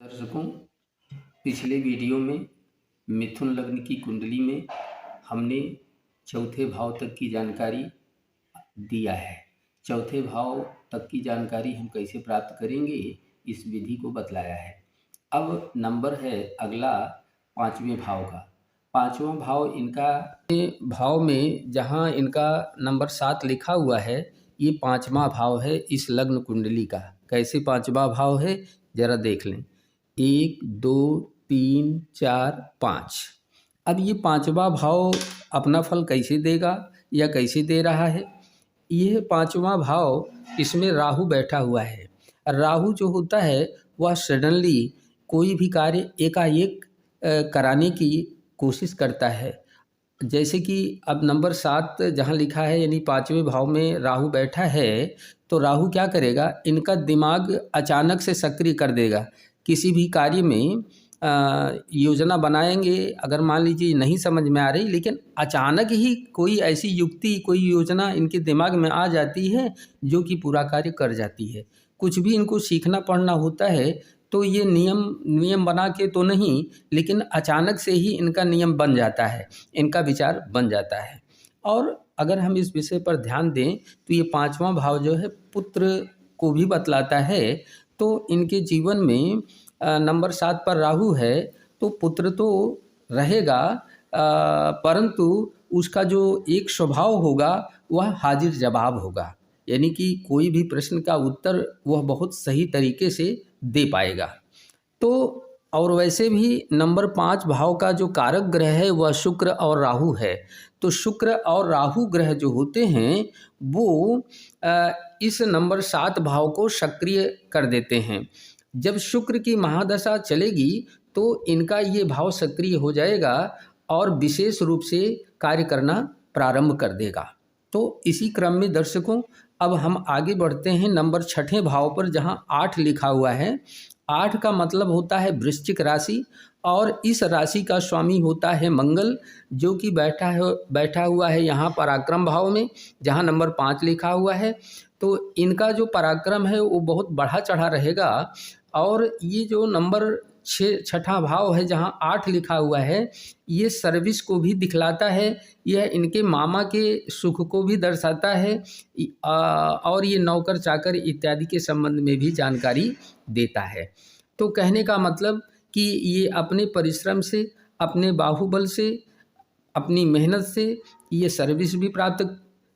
दर्शकों, पिछले वीडियो में मिथुन लग्न की कुंडली में हमने चौथे भाव तक की जानकारी दिया है। चौथे भाव तक की जानकारी हम कैसे प्राप्त करेंगे, इस विधि को बतलाया है। अब नंबर है अगला पाँचवें भाव का। पाँचवा भाव इनका भाव में जहाँ इनका नंबर 7 लिखा हुआ है, ये पाँचवा भाव है इस लग्न कुंडली का। कैसे पाँचवा भाव है, जरा देख लें। 1 2 3 4 5। अब ये पाँचवा भाव अपना फल कैसे देगा या कैसे दे रहा है। यह पाँचवा भाव, इसमें राहु बैठा हुआ है। राहु जो होता है वह सडनली कोई भी कार्य एकाएक कराने की कोशिश करता है। जैसे कि अब नंबर 7 जहाँ लिखा है, यानी पाँचवें भाव में राहु बैठा है, तो राहु क्या करेगा, इनका दिमाग अचानक से सक्रिय कर देगा। किसी भी कार्य में योजना बनाएंगे, अगर मान लीजिए नहीं समझ में आ रही, लेकिन अचानक ही कोई ऐसी युक्ति, कोई योजना इनके दिमाग में आ जाती है जो कि पूरा कार्य कर जाती है। कुछ भी इनको सीखना पढ़ना होता है तो ये नियम बना के तो नहीं, लेकिन अचानक से ही इनका नियम बन जाता है, इनका विचार बन जाता है। और अगर हम इस विषय पर ध्यान दें तो ये पाँचवा भाव जो है पुत्र को भी बतलाता है। तो इनके जीवन में नंबर 7 पर राहु है, तो पुत्र तो रहेगा, परंतु उसका जो एक स्वभाव होगा वह हाजिर जवाब होगा। यानी कि कोई भी प्रश्न का उत्तर वह बहुत सही तरीके से दे पाएगा। तो और वैसे भी नंबर 5 भाव का जो कारक ग्रह है वह शुक्र और राहु है। तो शुक्र और राहु ग्रह जो होते हैं वो इस नंबर 7 भाव को सक्रिय कर देते हैं। जब शुक्र की महादशा चलेगी तो इनका ये भाव सक्रिय हो जाएगा और विशेष रूप से कार्य करना प्रारंभ कर देगा। तो इसी क्रम में दर्शकों, अब हम आगे बढ़ते हैं नंबर 6ठे भाव पर, जहां 8 लिखा हुआ है। 8 का मतलब होता है वृश्चिक राशि, और इस राशि का स्वामी होता है मंगल, जो कि बैठा हुआ है यहाँ पराक्रम भाव में, जहाँ नंबर 5 लिखा हुआ है। तो इनका जो पराक्रम है वो बहुत बढ़ा चढ़ा रहेगा। और ये जो नंबर 6ठा भाव है जहाँ 8 लिखा हुआ है, ये सर्विस को भी दिखलाता है, यह इनके मामा के सुख को भी दर्शाता है, और ये नौकर चाकर इत्यादि के संबंध में भी जानकारी देता है। तो कहने का मतलब कि ये अपने परिश्रम से, अपने बाहुबल से, अपनी मेहनत से ये सर्विस भी प्राप्त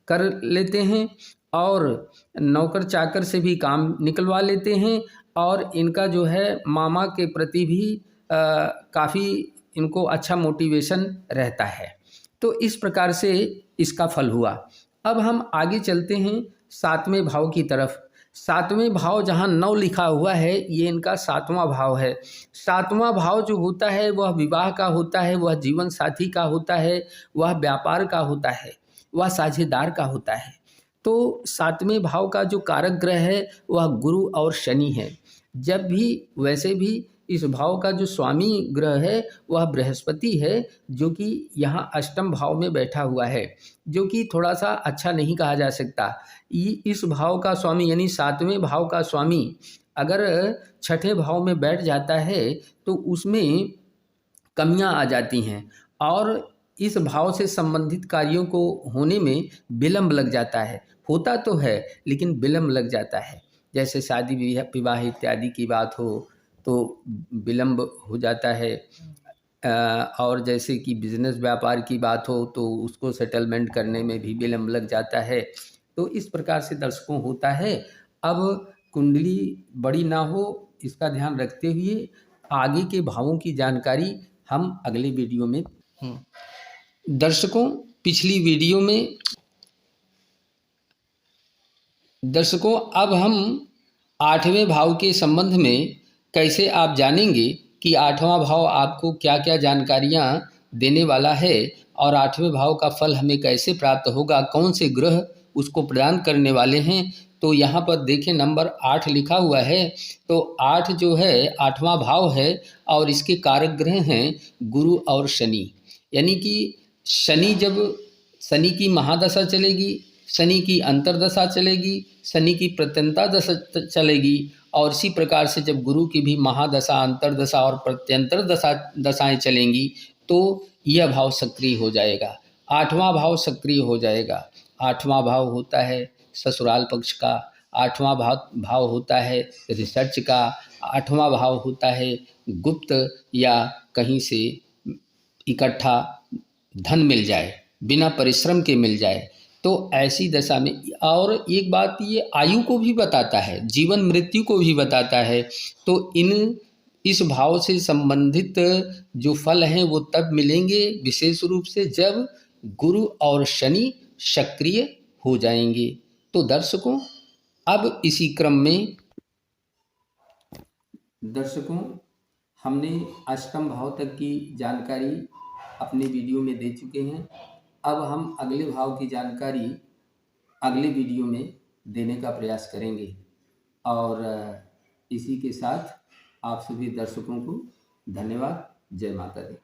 कर लेते हैं और नौकर चाकर से भी काम निकलवा लेते हैं, और इनका जो है मामा के प्रति भी काफ़ी इनको अच्छा मोटिवेशन रहता है। तो इस प्रकार से इसका फल हुआ। अब हम आगे चलते हैं 7वें भाव की तरफ। 7वें भाव जहाँ 9 लिखा हुआ है, ये इनका 7वां भाव है। 7वां भाव जो होता है वह विवाह का होता है, वह जीवन साथी का होता है, वह व्यापार का होता है, वह साझेदार का होता है। तो 7वें भाव का जो कारक ग्रह है वह गुरु और शनि है। जब भी, वैसे भी इस भाव का जो स्वामी ग्रह है वह बृहस्पति है, जो कि यहाँ अष्टम भाव में बैठा हुआ है, जो कि थोड़ा सा अच्छा नहीं कहा जा सकता। इस भाव का स्वामी यानी 7वें भाव का स्वामी अगर 6ठे भाव में बैठ जाता है तो उसमें कमियां आ जाती हैं, और इस भाव से संबंधित कार्यों को होने में विलंब लग जाता है। होता तो है लेकिन विलंब लग जाता है। जैसे शादी विवाह इत्यादि की बात हो तो विलंब हो जाता है, और जैसे कि बिजनेस व्यापार की बात हो तो उसको सेटलमेंट करने में भी विलंब लग जाता है। तो इस प्रकार से दर्शकों होता है। अब कुंडली बड़ी ना हो, इसका ध्यान रखते हुए आगे के भावों की जानकारी हम अगले वीडियो में। दर्शकों, पिछली वीडियो में दर्शकों अब हम 8वें भाव के संबंध में कैसे आप जानेंगे कि 8वां भाव आपको क्या क्या जानकारियां देने वाला है, और 8वें भाव का फल हमें कैसे प्राप्त होगा, कौन से ग्रह उसको प्रदान करने वाले हैं। तो यहाँ पर देखें नंबर 8 लिखा हुआ है। तो 8 जो है 8वां भाव है, और इसके कारक ग्रह हैं गुरु और शनि। यानी कि शनि, जब शनि की महादशा चलेगी, शनि की अंतर्दशा चलेगी, शनि की प्रत्यंता दशा चलेगी, और इसी प्रकार से जब गुरु की भी महादशा, अंतर्दशा और प्रत्यंतर दशाएं चलेंगी तो यह भाव सक्रिय हो जाएगा। आठवां भाव सक्रिय हो जाएगा। आठवां भाव होता है ससुराल पक्ष का, आठवां भाव होता है रिसर्च का, आठवां भाव होता है गुप्त या कहीं से इकट्ठा धन मिल जाए, बिना परिश्रम के मिल जाए। तो ऐसी दशा में, और एक बात ये आयु को भी बताता है, जीवन मृत्यु को भी बताता है। तो इस भाव से संबंधित जो फल हैं वो तब मिलेंगे विशेष रूप से जब गुरु और शनि सक्रिय हो जाएंगे। तो दर्शकों, अब इसी क्रम में दर्शकों हमने अष्टम भाव तक की जानकारी अपने वीडियो में दे चुके हैं। अब हम अगले भाव की जानकारी अगले वीडियो में देने का प्रयास करेंगे। और इसी के साथ आप सभी दर्शकों को धन्यवाद। जय माता दी।